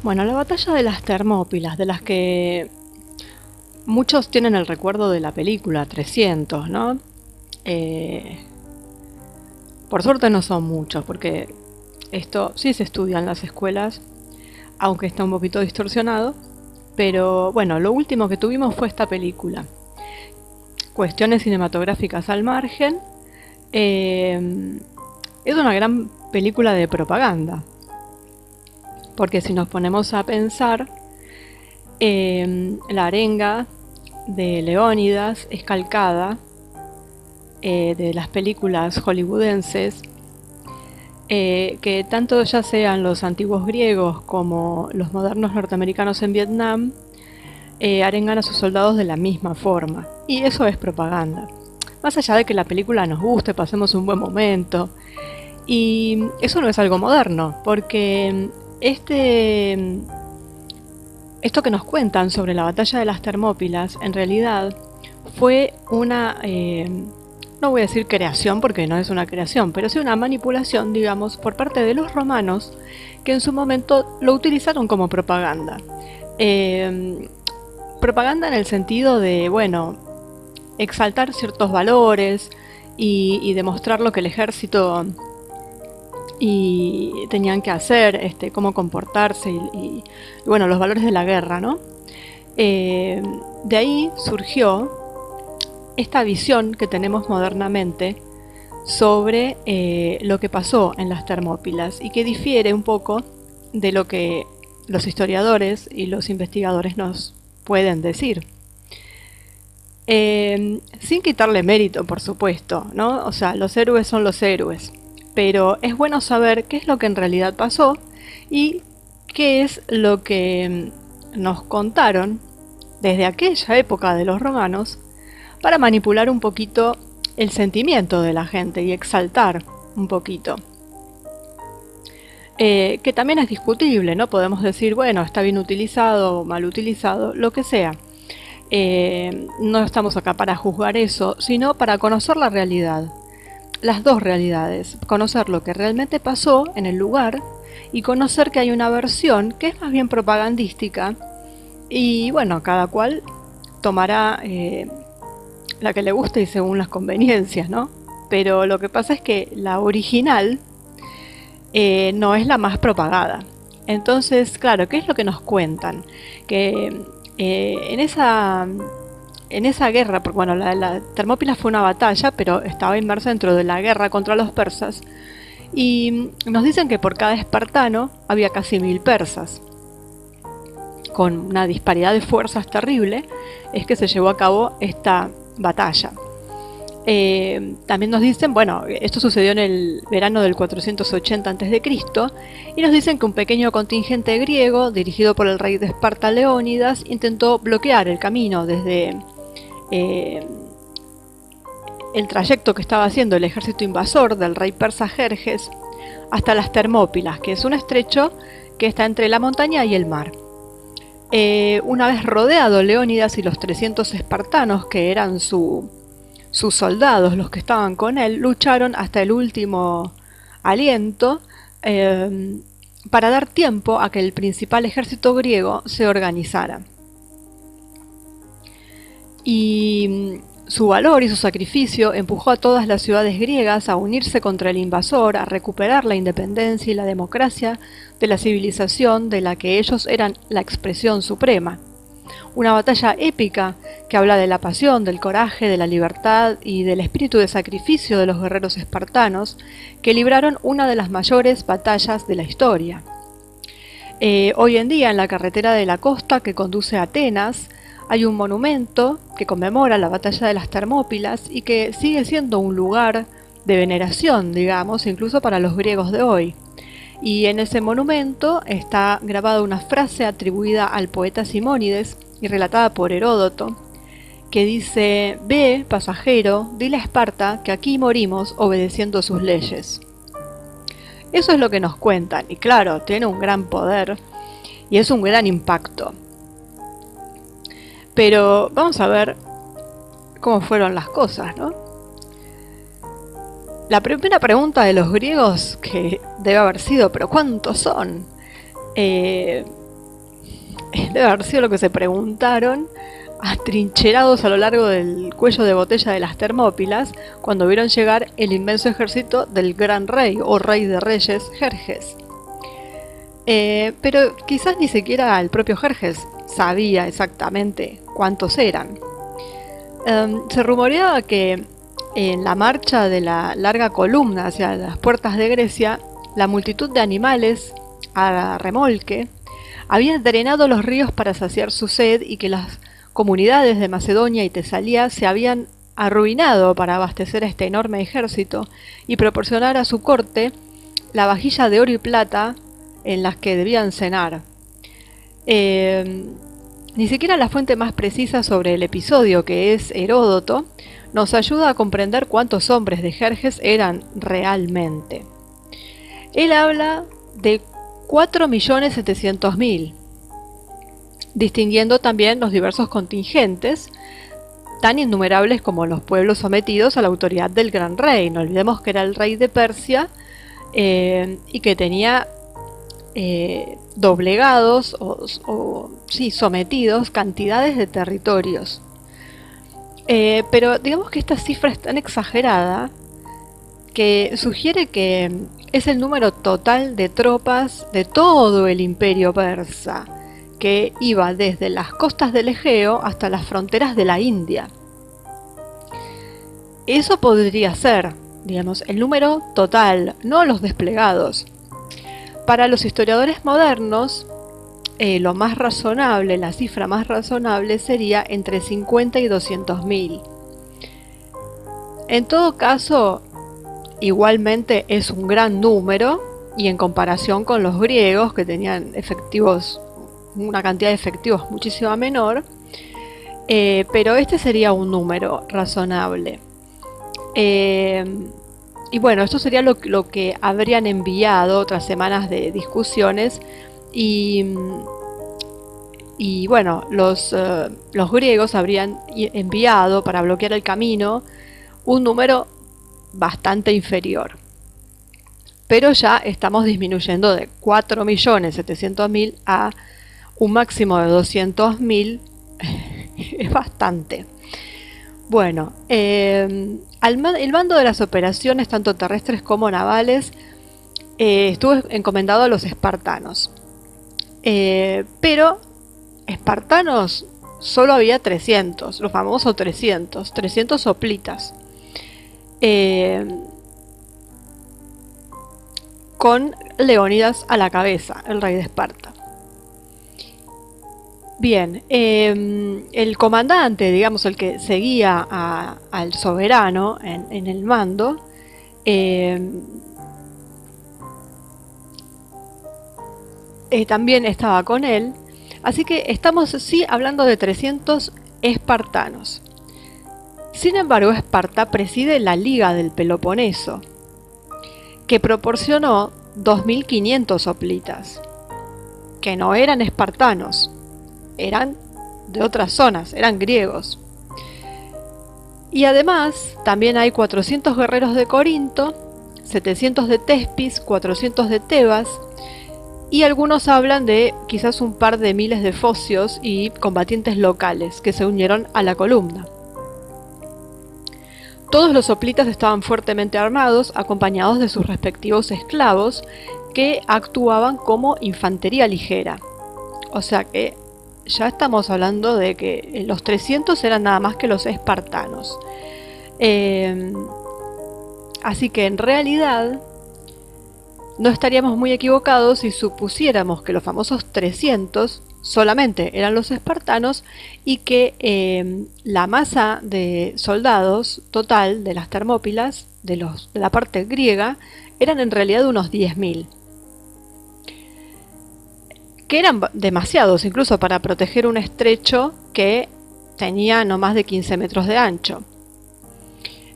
Bueno, la batalla de las Termópilas, de las que muchos tienen el recuerdo de la película 300, ¿no? Eh, por suerte no son muchos, porque esto sí se estudia en las escuelas, aunque está un poquito distorsionado. Pero bueno, lo último que tuvimos fue esta película. Cuestiones cinematográficas al margen. eh, es una gran película de propaganda, porque si nos ponemos a pensar, la arenga de Leónidas es calcada de las películas hollywoodenses, que tanto ya sean los antiguos griegos como los modernos norteamericanos en Vietnam, arengan a sus soldados de la misma forma. Y eso es propaganda. Más allá de que la película nos guste, pasemos un buen momento. Y eso no es algo moderno, porque esto que nos cuentan sobre la batalla de las Termópilas, en realidad fue una, no voy a decir creación porque no es una creación, pero sí una manipulación, digamos, por parte de los romanos, que en su momento lo utilizaron como propaganda. Propaganda en el sentido de, bueno, exaltar ciertos valores y demostrar lo que el ejército y tenían que hacer, cómo comportarse bueno, los valores de la guerra, ¿no? De ahí surgió esta visión que tenemos modernamente sobre lo que pasó en las Termópilas y que difiere un poco de lo que los historiadores y los investigadores nos pueden decir. Sin quitarle mérito, por supuesto, ¿no? O sea, los héroes son los héroes, pero es bueno saber qué es lo que en realidad pasó y qué es lo que nos contaron desde aquella época de los romanos para manipular un poquito el sentimiento de la gente y exaltar un poquito. Que también es discutible, ¿no? Podemos decir, bueno, está bien utilizado o mal utilizado, lo que sea. No estamos acá para juzgar eso, sino para conocer la realidad. Las dos realidades. Conocer lo que realmente pasó en el lugar y conocer que hay una versión que es más bien propagandística y bueno, cada cual tomará la que le guste y según las conveniencias, ¿no? Pero lo que pasa es que la original no es la más propagada. Entonces, claro, ¿qué es lo que nos cuentan? Que en esa guerra, porque bueno, la Termópilas fue una batalla, pero estaba inmersa dentro de la guerra contra los persas, y nos dicen que por cada espartano había casi 1000 persas. Con una disparidad de fuerzas terrible, es que se llevó a cabo esta batalla. También nos dicen, bueno, esto sucedió en el verano del 480 a.C. y nos dicen que un pequeño contingente griego, dirigido por el rey de Esparta Leónidas, intentó bloquear el camino desde el trayecto que estaba haciendo el ejército invasor del rey persa Jerjes hasta las Termópilas, que es un estrecho que está entre la montaña y el mar. Una vez rodeado Leónidas y los 300 espartanos, que eran sus soldados, los que estaban con él, lucharon hasta el último aliento para dar tiempo a que el principal ejército griego se organizara. Y su valor y su sacrificio empujó a todas las ciudades griegas a unirse contra el invasor, a recuperar la independencia y la democracia de la civilización de la que ellos eran la expresión suprema. Una batalla épica que habla de la pasión, del coraje, de la libertad y del espíritu de sacrificio de los guerreros espartanos que libraron una de las mayores batallas de la historia. Hoy en día, en la carretera de la costa que conduce a Atenas, hay un monumento que conmemora la batalla de las Termópilas y que sigue siendo un lugar de veneración, digamos, incluso para los griegos de hoy. Y en ese monumento está grabada una frase atribuida al poeta Simónides y relatada por Heródoto, que dice: «Ve, pasajero, dile a Esparta que aquí morimos obedeciendo sus leyes». Eso es lo que nos cuentan, y claro, tiene un gran poder y es un gran impacto. Pero vamos a ver cómo fueron las cosas, ¿no? La primera pregunta de los griegos, que debe haber sido, ¿pero cuántos son? Debe haber sido lo que se preguntaron, atrincherados a lo largo del cuello de botella de las Termópilas, cuando vieron llegar el inmenso ejército del gran rey, o rey de reyes, Jerjes. Pero quizás ni siquiera el propio Jerjes sabía exactamente cuántos eran. Se rumoreaba que en la marcha de la larga columna hacia las puertas de Grecia, la multitud de animales a remolque había drenado los ríos para saciar su sed y que las comunidades de Macedonia y Tesalía se habían arruinado para abastecer a este enorme ejército y proporcionar a su corte la vajilla de oro y plata en las que debían cenar. Ni siquiera la fuente más precisa sobre el episodio, que es Heródoto, nos ayuda a comprender cuántos hombres de Jerjes eran realmente. Él habla de 4.700.000, distinguiendo también los diversos contingentes, tan innumerables como los pueblos sometidos a la autoridad del gran rey. No olvidemos que era el rey de Persia y que tenía doblegados sí, sometidos cantidades de territorios. Pero digamos que esta cifra es tan exagerada que sugiere que es el número total de tropas de todo el imperio persa, que iba desde las costas del Egeo hasta las fronteras de la India. Eso podría ser, digamos, el número total, no los desplegados. Para los historiadores modernos, lo más razonable, la cifra más razonable sería entre 50 y 200.000. En todo caso, igualmente es un gran número, y en comparación con los griegos, que tenían efectivos, una cantidad de efectivos muchísimo menor, pero este sería un número razonable. Y bueno, esto sería lo que habrían enviado tras semanas de discusiones, y bueno, los griegos habrían enviado para bloquear el camino un número bastante inferior. Pero ya estamos disminuyendo de 4.700.000 a un máximo de 200.000. Es bastante. Bueno, el mando de las operaciones, tanto terrestres como navales, estuvo encomendado a los espartanos. Pero espartanos solo había 300, los famosos 300 hoplitas. Con Leónidas a la cabeza, el rey de Esparta. Bien, el comandante, digamos, el que seguía al soberano en el mando, también estaba con él, así que estamos sí hablando de 300 espartanos. Sin embargo, Esparta preside la Liga del Peloponeso, que proporcionó 2.500 hoplitas, que no eran espartanos, eran de otras zonas, eran griegos. Y además, también hay 400 guerreros de Corinto, 700 de Tespis, 400 de Tebas, y algunos hablan de quizás un par de miles de focios y combatientes locales que se unieron a la columna. Todos los hoplitas estaban fuertemente armados, acompañados de sus respectivos esclavos, que actuaban como infantería ligera. O sea que ya estamos hablando de que los 300 eran nada más que los espartanos. Así que en realidad no estaríamos muy equivocados si supusiéramos que los famosos 300 solamente eran los espartanos y que la masa de soldados total de las Termópilas, de la parte griega, eran en realidad unos 10.000. Que eran demasiados incluso para proteger un estrecho que tenía no más de 15 metros de ancho.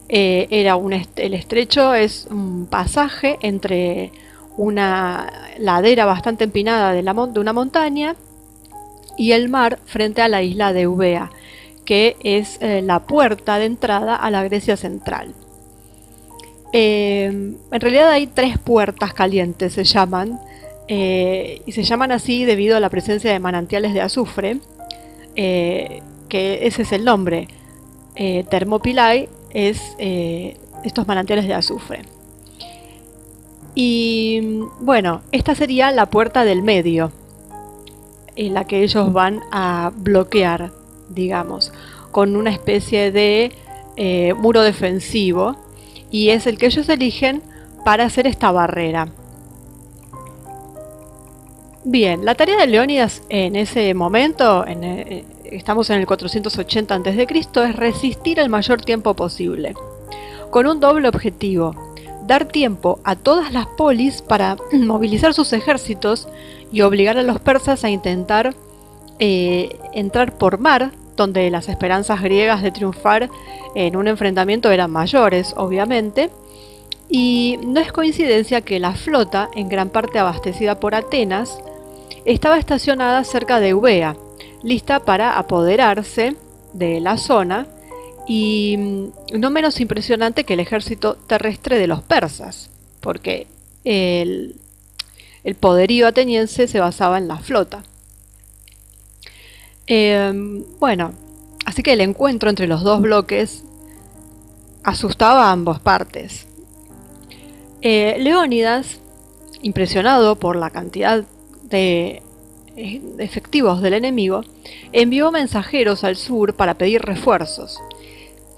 El estrecho es un pasaje entre una ladera bastante empinada de una montaña y el mar frente a la isla de Eubea, que es la puerta de entrada a la Grecia central. En realidad hay 3 puertas calientes, se llaman, y se llaman así debido a la presencia de manantiales de azufre, que ese es el nombre. Thermopylae es estos manantiales de azufre. Y bueno, esta sería la puerta del medio, en la que ellos van a bloquear, digamos, con una especie de muro defensivo, y es el que ellos eligen para hacer esta barrera. Bien, la tarea de Leónidas en ese momento, estamos en el 480 a.C., es resistir el mayor tiempo posible, con un doble objetivo: dar tiempo a todas las polis para movilizar sus ejércitos y obligar a los persas a intentar entrar por mar, donde las esperanzas griegas de triunfar en un enfrentamiento eran mayores, obviamente. Y no es coincidencia que la flota, en gran parte abastecida por Atenas, estaba estacionada cerca de Eubea, lista para apoderarse de la zona, y no menos impresionante que el ejército terrestre de los persas, porque el poderío ateniense se basaba en la flota. Bueno, así que el encuentro entre los dos bloques asustaba a ambas partes. Leónidas, impresionado por la cantidad de efectivos del enemigo, envió mensajeros al sur para pedir refuerzos.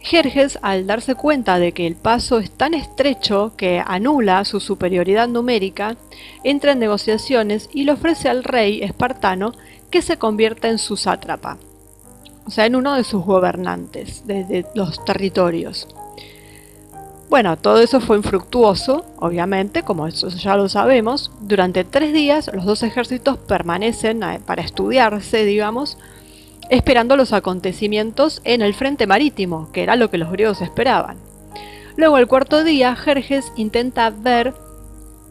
Jerjes, al darse cuenta de que el paso es tan estrecho que anula su superioridad numérica, entra en negociaciones y le ofrece al rey espartano que se convierta en su sátrapa, o sea, en uno de sus gobernantes de los territorios. Bueno, todo eso fue infructuoso, obviamente, como eso ya lo sabemos. Durante 3 días los dos ejércitos permanecen para estudiarse, digamos, esperando los acontecimientos en el frente marítimo, que era lo que los griegos esperaban. Luego, el cuarto día, Jerjes intenta ver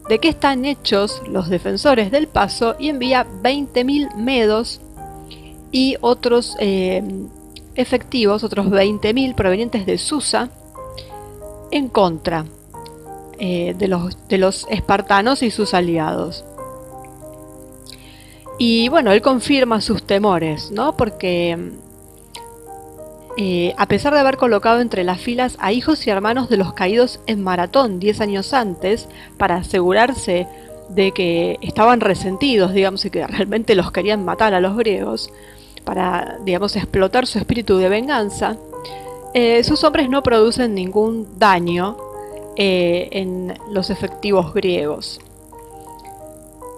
de qué están hechos los defensores del paso y envía 20.000 medos y otros efectivos, otros 20.000 provenientes de Susa, en contra de los espartanos y sus aliados. Y bueno, él confirma sus temores, ¿no? Porque a pesar de haber colocado entre las filas a hijos y hermanos de los caídos en Maratón 10 años antes, para asegurarse de que estaban resentidos, digamos, y que realmente los querían matar a los griegos, para, digamos, explotar su espíritu de venganza, sus hombres no producen ningún daño en los efectivos griegos.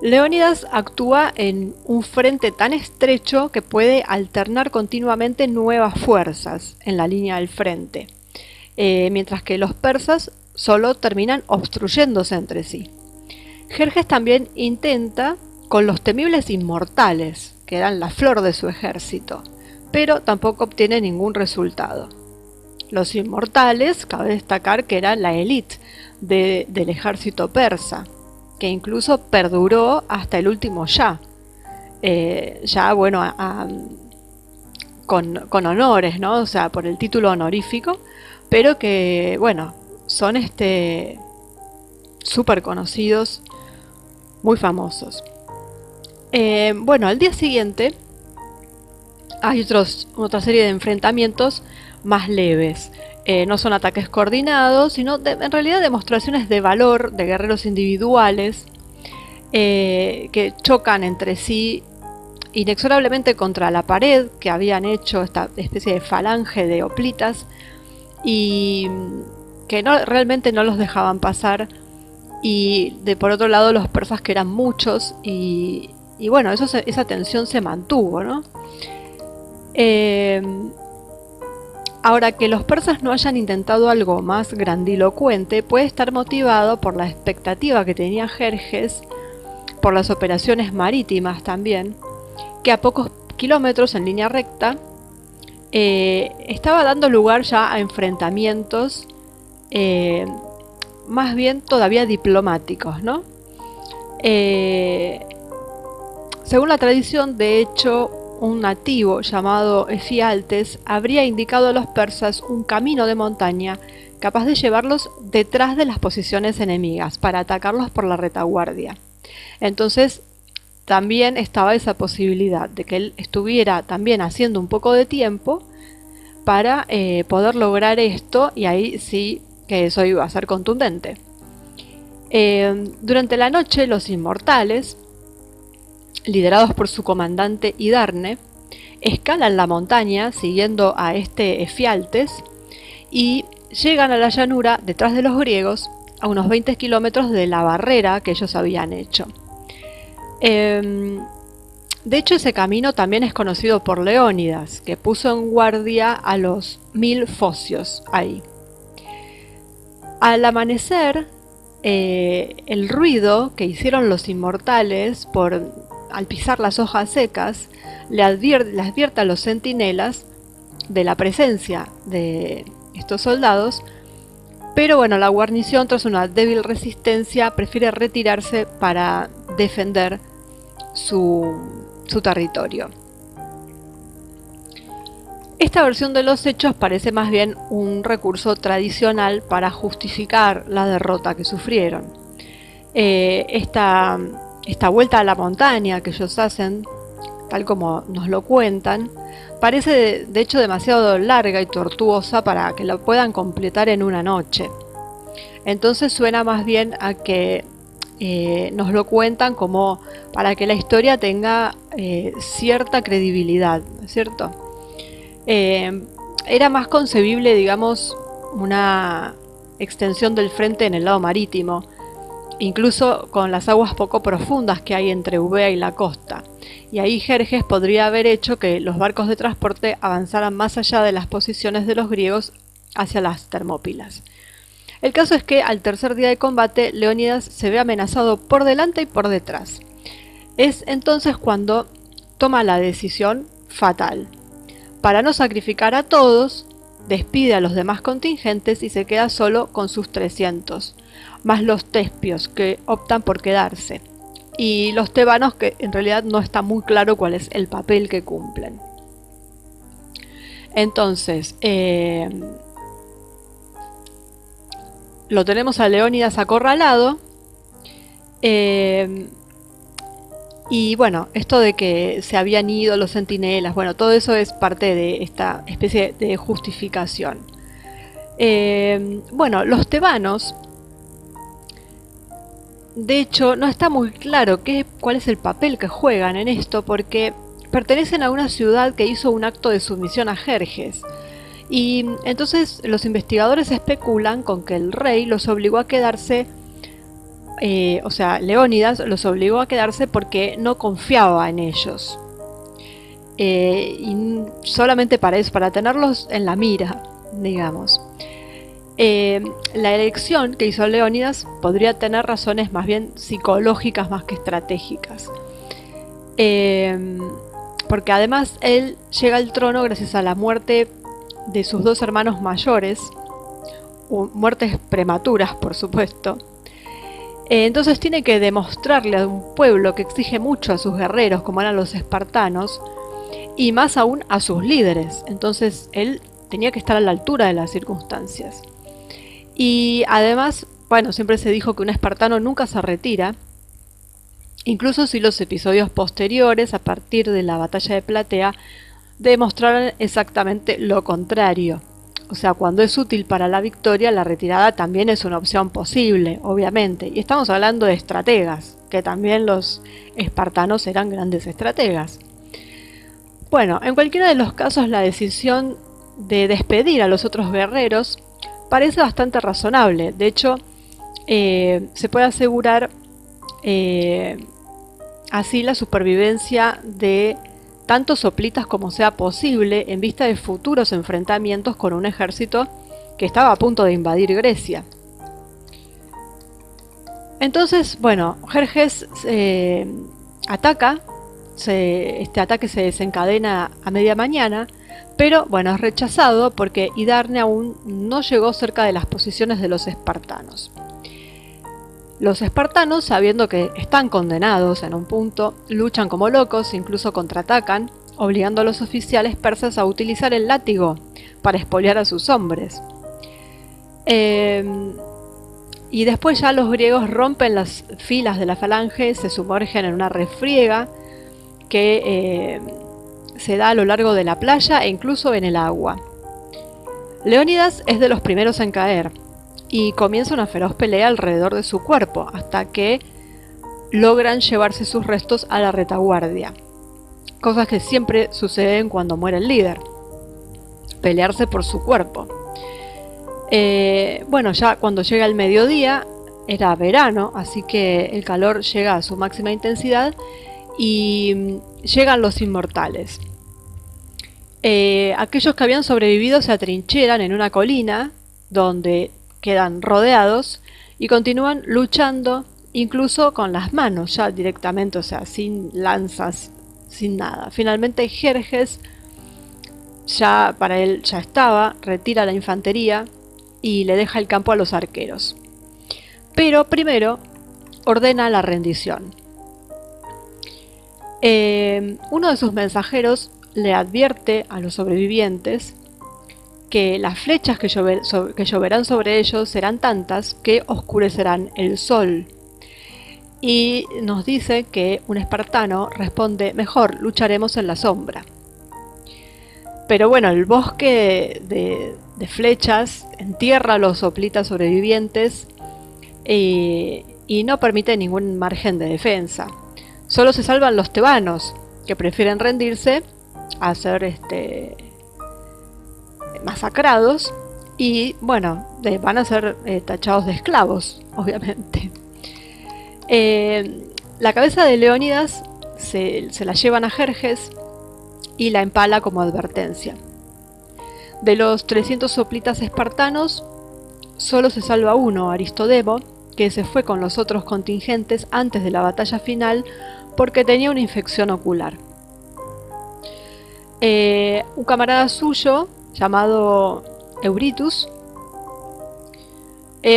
Leónidas actúa en un frente tan estrecho que puede alternar continuamente nuevas fuerzas en la línea del frente, mientras que los persas solo terminan obstruyéndose entre sí. Jerjes también intenta con los temibles inmortales, que eran la flor de su ejército, pero tampoco obtiene ningún resultado. Los inmortales, cabe destacar que era la élite del ejército persa, que incluso perduró hasta el último Shah. Bueno, con honores, ¿no? O sea, por el título honorífico, pero que, bueno, son súper conocidos, muy famosos. Bueno, al día siguiente hay otra serie de enfrentamientos más leves. No son ataques coordinados, sino en realidad demostraciones de valor de guerreros individuales que chocan entre sí inexorablemente contra la pared que habían hecho esta especie de falange de hoplitas y que realmente no los dejaban pasar, y por otro lado los persas, que eran muchos, y bueno, esa tensión se mantuvo, ¿no? Ahora, que los persas no hayan intentado algo más grandilocuente puede estar motivado por la expectativa que tenía Jerjes, por las operaciones marítimas también, que a pocos kilómetros en línea recta estaba dando lugar ya a enfrentamientos más bien todavía diplomáticos, ¿no? Según la tradición, de hecho, un nativo llamado Efialtes habría indicado a los persas un camino de montaña capaz de llevarlos detrás de las posiciones enemigas para atacarlos por la retaguardia. Entonces también estaba esa posibilidad de que él estuviera también haciendo un poco de tiempo para poder lograr esto, y ahí sí que eso iba a ser contundente. Durante la noche los inmortales, liderados por su comandante Hidarne, escalan la montaña siguiendo a este Efialtes y llegan a la llanura detrás de los griegos, a unos 20 kilómetros de la barrera que ellos habían hecho. De hecho, ese camino también es conocido por Leónidas, que puso en guardia a los 1000 focios ahí. Al amanecer, el ruido que hicieron los inmortales al pisar las hojas secas le advierte a los centinelas de la presencia de estos soldados, pero bueno, la guarnición, tras una débil resistencia, prefiere retirarse para defender su territorio. Esta versión de los hechos parece más bien un recurso tradicional para justificar la derrota que sufrieron. Esta vuelta a la montaña que ellos hacen, tal como nos lo cuentan, parece de hecho demasiado larga y tortuosa para que la puedan completar en una noche. Entonces suena más bien a que nos lo cuentan como para que la historia tenga cierta credibilidad, ¿no es cierto? Era más concebible, digamos, una extensión del frente en el lado marítimo, incluso con las aguas poco profundas que hay entre Eubea y la costa. Y ahí Jerjes podría haber hecho que los barcos de transporte avanzaran más allá de las posiciones de los griegos hacia las Termópilas. El caso es que al tercer día de combate, Leónidas se ve amenazado por delante y por detrás. Es entonces cuando toma la decisión fatal. Para no sacrificar a todos, despide a los demás contingentes y se queda solo con sus 300, más los tespios que optan por quedarse, y los tebanos, que en realidad no está muy claro cuál es el papel que cumplen. Entonces, lo tenemos a Leónidas acorralado, y bueno, esto de que se habían ido los centinelas, bueno, todo eso es parte de esta especie de justificación. Bueno, los tebanos, de hecho, no está muy claro cuál es el papel que juegan en esto, porque pertenecen a una ciudad que hizo un acto de sumisión a Jerjes. Y entonces los investigadores especulan con que el rey los obligó a quedarse, o sea, Leónidas los obligó a quedarse porque no confiaba en ellos. Y solamente para eso, para tenerlos en la mira, digamos. La elección que hizo Leónidas podría tener razones más bien psicológicas más que estratégicas. Porque además él llega al trono gracias a la muerte de sus dos hermanos mayores, muertes prematuras por supuesto. Entonces tiene que demostrarle a un pueblo que exige mucho a sus guerreros, como eran los espartanos, y más aún a sus líderes. Entonces él tenía que estar a la altura de las circunstancias. Y además, bueno, siempre se dijo que un espartano nunca se retira, incluso si los episodios posteriores, a partir de la batalla de Platea, demostraron exactamente lo contrario. O sea, cuando es útil para la victoria, la retirada también es una opción posible, obviamente. Y estamos hablando de estrategas, que también los espartanos eran grandes estrategas. Bueno, en cualquiera de los casos, la decisión de despedir a los otros guerreros parece bastante razonable. De hecho, se puede asegurar así la supervivencia de tantos hoplitas como sea posible en vista de futuros enfrentamientos con un ejército que estaba a punto de invadir Grecia. Entonces, bueno, Jerjes ataca, este ataque se desencadena a media mañana, pero bueno, es rechazado porque Hidarne aún no llegó cerca de las posiciones de los espartanos. Los espartanos, sabiendo que están condenados en un punto, luchan como locos, incluso contraatacan, obligando a los oficiales persas a utilizar el látigo para expoliar a sus hombres. Y después ya los griegos rompen las filas de la falange, se sumergen en una refriega que se da a lo largo de la playa e incluso en el agua. Leónidas es de los primeros en caer y comienza una feroz pelea alrededor de su cuerpo hasta que logran llevarse sus restos a la retaguardia. Cosas que siempre suceden cuando muere el líder. Pelearse por su cuerpo. Bueno, ya cuando llega el mediodía, era verano, así que el calor llega a su máxima intensidad y llegan los inmortales. Aquellos que habían sobrevivido se atrincheran en una colina donde quedan rodeados y continúan luchando incluso con las manos ya directamente, o sea, sin lanzas, sin nada. Finalmente Jerjes, ya para él ya estaba, retira la infantería y le deja el campo a los arqueros. Pero primero ordena la rendición. Uno de sus mensajeros le advierte a los sobrevivientes que las flechas que lloverán sobre ellos serán tantas que oscurecerán el sol. Y nos dice que un espartano responde: mejor, lucharemos en la sombra. Pero bueno, el bosque de flechas entierra a los hoplitas sobrevivientes y no permite ningún margen de defensa. Solo se salvan los tebanos, que prefieren rendirse a ser masacrados y bueno, van a ser tachados de esclavos, obviamente. La cabeza de Leónidas se la llevan a Jerjes y la empala como advertencia. De los 300 hoplitas espartanos, solo se salva uno, Aristodemo, que se fue con los otros contingentes antes de la batalla final porque tenía una infección ocular. Un camarada suyo, llamado Eurytus,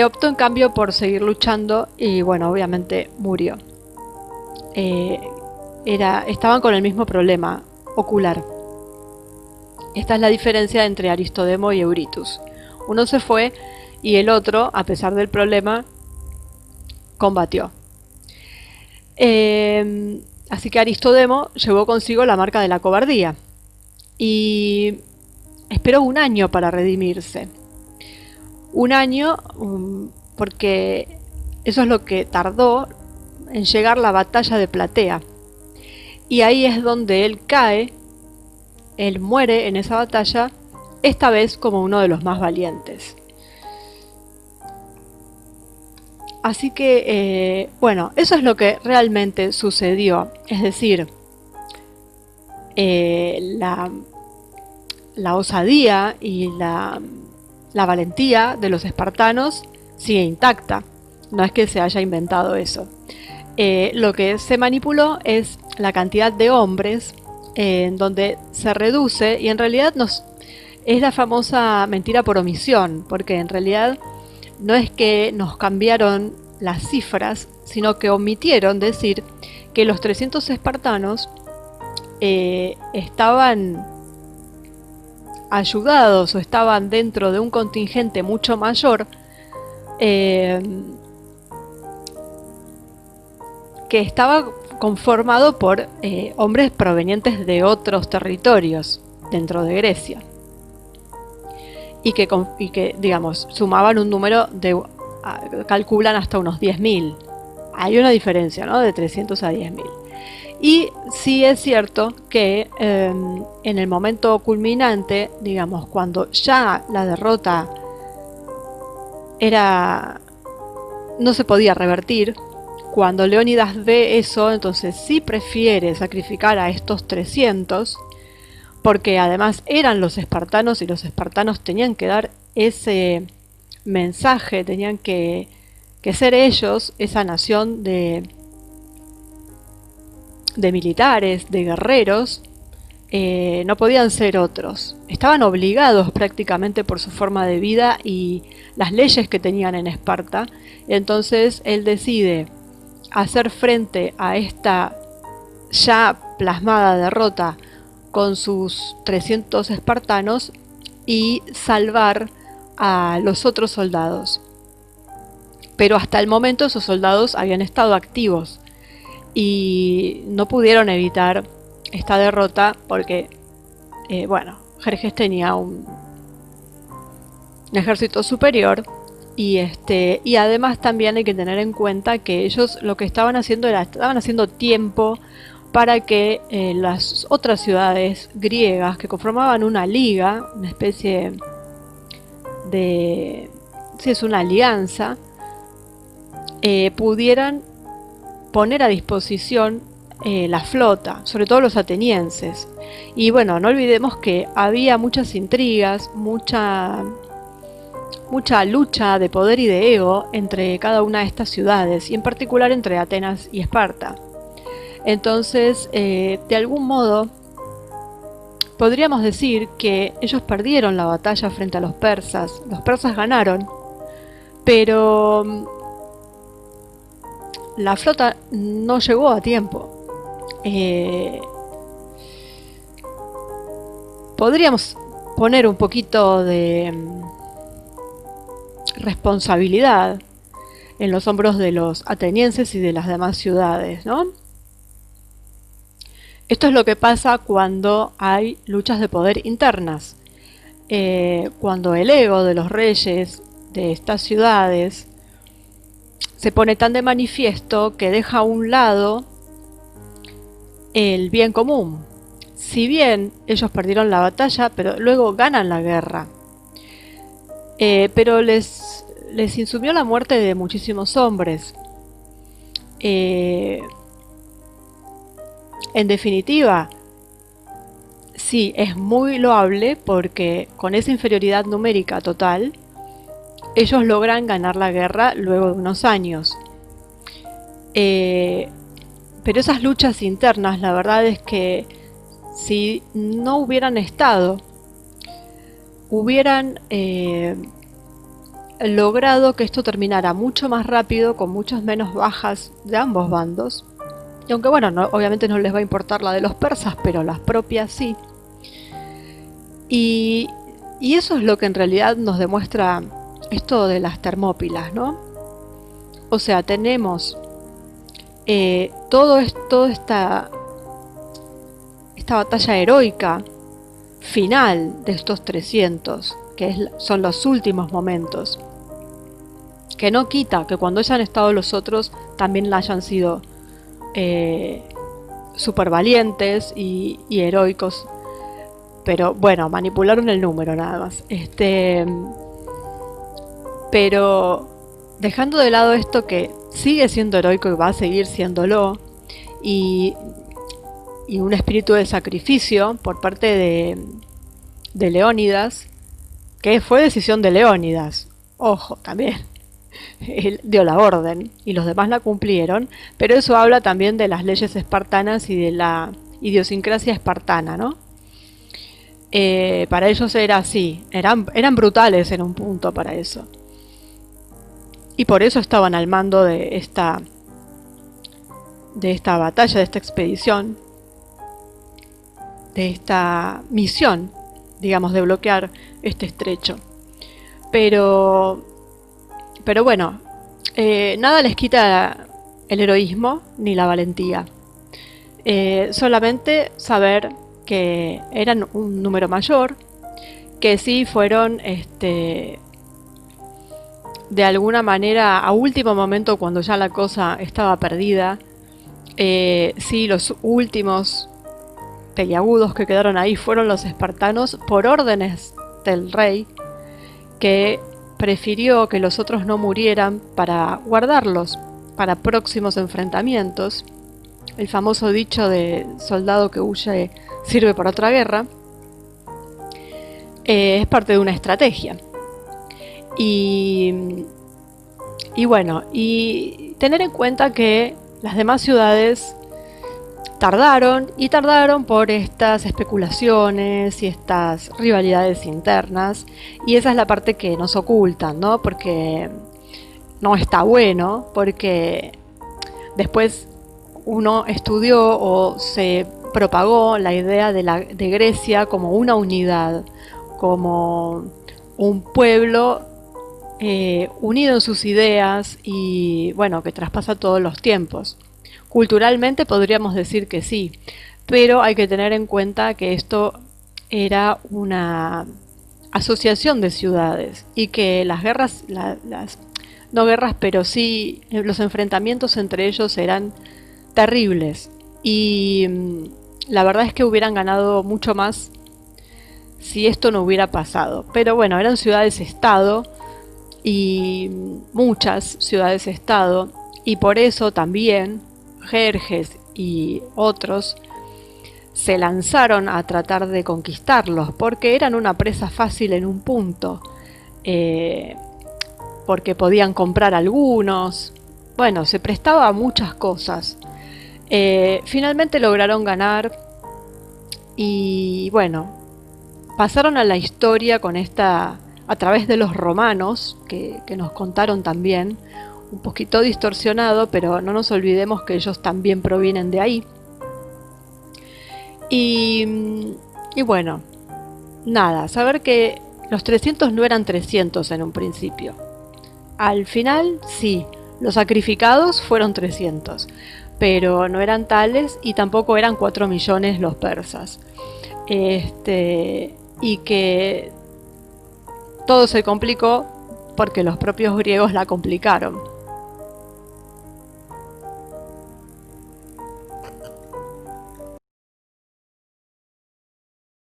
optó en cambio por seguir luchando y bueno, obviamente murió. Estaban con el mismo problema ocular. Esta es la diferencia entre Aristodemo y Eurytus. Uno se fue y el otro, a pesar del problema, combatió. Así que Aristodemo llevó consigo la marca de la cobardía y esperó un año para redimirse. Un año porque eso es lo que tardó en llegar la batalla de Platea. Y ahí es donde él cae, él muere en esa batalla, esta vez como uno de los más valientes. Así que, bueno, eso es lo que realmente sucedió. Es decir, la osadía y la valentía de los espartanos sigue intacta. No es que se haya inventado eso. Lo que se manipuló es la cantidad de hombres, en donde se reduce, y en realidad es la famosa mentira por omisión, porque en realidad no es que nos cambiaron las cifras, sino que omitieron decir que los 300 espartanos estaban ayudados o estaban dentro de un contingente mucho mayor que estaba conformado por hombres provenientes de otros territorios dentro de Grecia y que digamos sumaban un número de calculan hasta unos 10.000. Hay una diferencia, ¿no? De 300 a 10.000. Y sí es cierto que en el momento culminante, digamos, cuando ya la derrota no se podía revertir, cuando Leónidas ve eso, entonces sí prefiere sacrificar a estos 300, porque además eran los espartanos y los espartanos tenían que dar ese mensaje, tenían que ser ellos, esa nación de militares, de guerreros, no podían ser otros. Estaban obligados prácticamente por su forma de vida y las leyes que tenían en Esparta. Entonces él decide hacer frente a esta ya plasmada derrota con sus 300 espartanos y salvar a los otros soldados. Pero hasta el momento esos soldados habían estado activos y no pudieron evitar esta derrota porque, bueno, Jerjes tenía un ejército superior y además también hay que tener en cuenta que ellos lo que estaban haciendo era, estaban haciendo tiempo para que las otras ciudades griegas que conformaban una liga, una especie de... si es una alianza, pudieran poner a disposición la flota, sobre todo los atenienses. Y bueno, no olvidemos que había muchas intrigas, mucha lucha de poder y de ego entre cada una de estas ciudades, y en particular entre Atenas y Esparta. Entonces, de algún modo, podríamos decir que ellos perdieron la batalla frente a los persas ganaron, pero la flota no llegó a tiempo. Podríamos poner un poquito de responsabilidad en los hombros de los atenienses y de las demás ciudades, ¿no? Esto es lo que pasa cuando hay luchas de poder internas. Cuando el ego de los reyes de estas ciudades se pone tan de manifiesto que deja a un lado el bien común. Si bien ellos perdieron la batalla, pero luego ganan la guerra. Pero les insumió la muerte de muchísimos hombres. En definitiva, sí, es muy loable porque con esa inferioridad numérica total, ellos logran ganar la guerra luego de unos años. Pero esas luchas internas, la verdad es que si no hubieran estado, hubieran logrado que esto terminara mucho más rápido, con muchas menos bajas de ambos bandos. Y aunque bueno, obviamente no les va a importar la de los persas, pero las propias sí. Y eso es lo que en realidad nos demuestra esto de las Termópilas, ¿no? O sea, tenemos toda esta batalla heroica final de estos 300, que son los últimos momentos, que no quita que cuando hayan estado los otros también hayan sido super valientes y heroicos, pero bueno, manipularon el número nada más. Pero dejando de lado esto que sigue siendo heroico y va a seguir siéndolo, y un espíritu de sacrificio por parte de Leónidas, que fue decisión de Leónidas, ojo, también él dio la orden y los demás la cumplieron, pero eso habla también de las leyes espartanas y de la idiosincrasia espartana, ¿no? Para ellos era así, eran brutales en un punto para eso. Y por eso estaban al mando de esta batalla, de esta expedición, de esta misión, digamos, de bloquear este estrecho. Pero bueno, nada les quita el heroísmo ni la valentía. Solamente saber que eran un número mayor, que sí fueron de alguna manera a último momento, cuando ya la cosa estaba perdida, sí, los últimos peliagudos que quedaron ahí fueron los espartanos, por órdenes del rey, que prefirió que los otros no murieran para guardarlos para próximos enfrentamientos. El famoso dicho de soldado que huye sirve para otra guerra, es parte de una estrategia. Y bueno, y tener en cuenta que las demás ciudades tardaron por estas especulaciones y estas rivalidades internas, y esa es la parte que nos ocultan, ¿no? Porque no está bueno, porque después uno estudió o se propagó la idea de Grecia como una unidad, como un pueblo unido en sus ideas y bueno, que traspasa todos los tiempos. Culturalmente podríamos decir que sí, pero hay que tener en cuenta que esto era una asociación de ciudades y que las guerras, no guerras, pero sí los enfrentamientos entre ellos eran terribles y la verdad es que hubieran ganado mucho más si esto no hubiera pasado. Pero bueno, eran ciudades-estado y muchas ciudades-estado y por eso también Jerjes y otros se lanzaron a tratar de conquistarlos porque eran una presa fácil en un punto, eh, porque podían comprar algunos, bueno, se prestaba a muchas cosas. Finalmente lograron ganar y bueno, pasaron a la historia con esta, a través de los romanos, que nos contaron también, un poquito distorsionado, pero no nos olvidemos que ellos también provienen de ahí. Y, y bueno, nada, saber que los 300 no eran 300 en un principio. Al final, sí, los sacrificados fueron 300, pero no eran tales y tampoco eran 4 millones los persas. Y que todo se complicó porque los propios griegos la complicaron.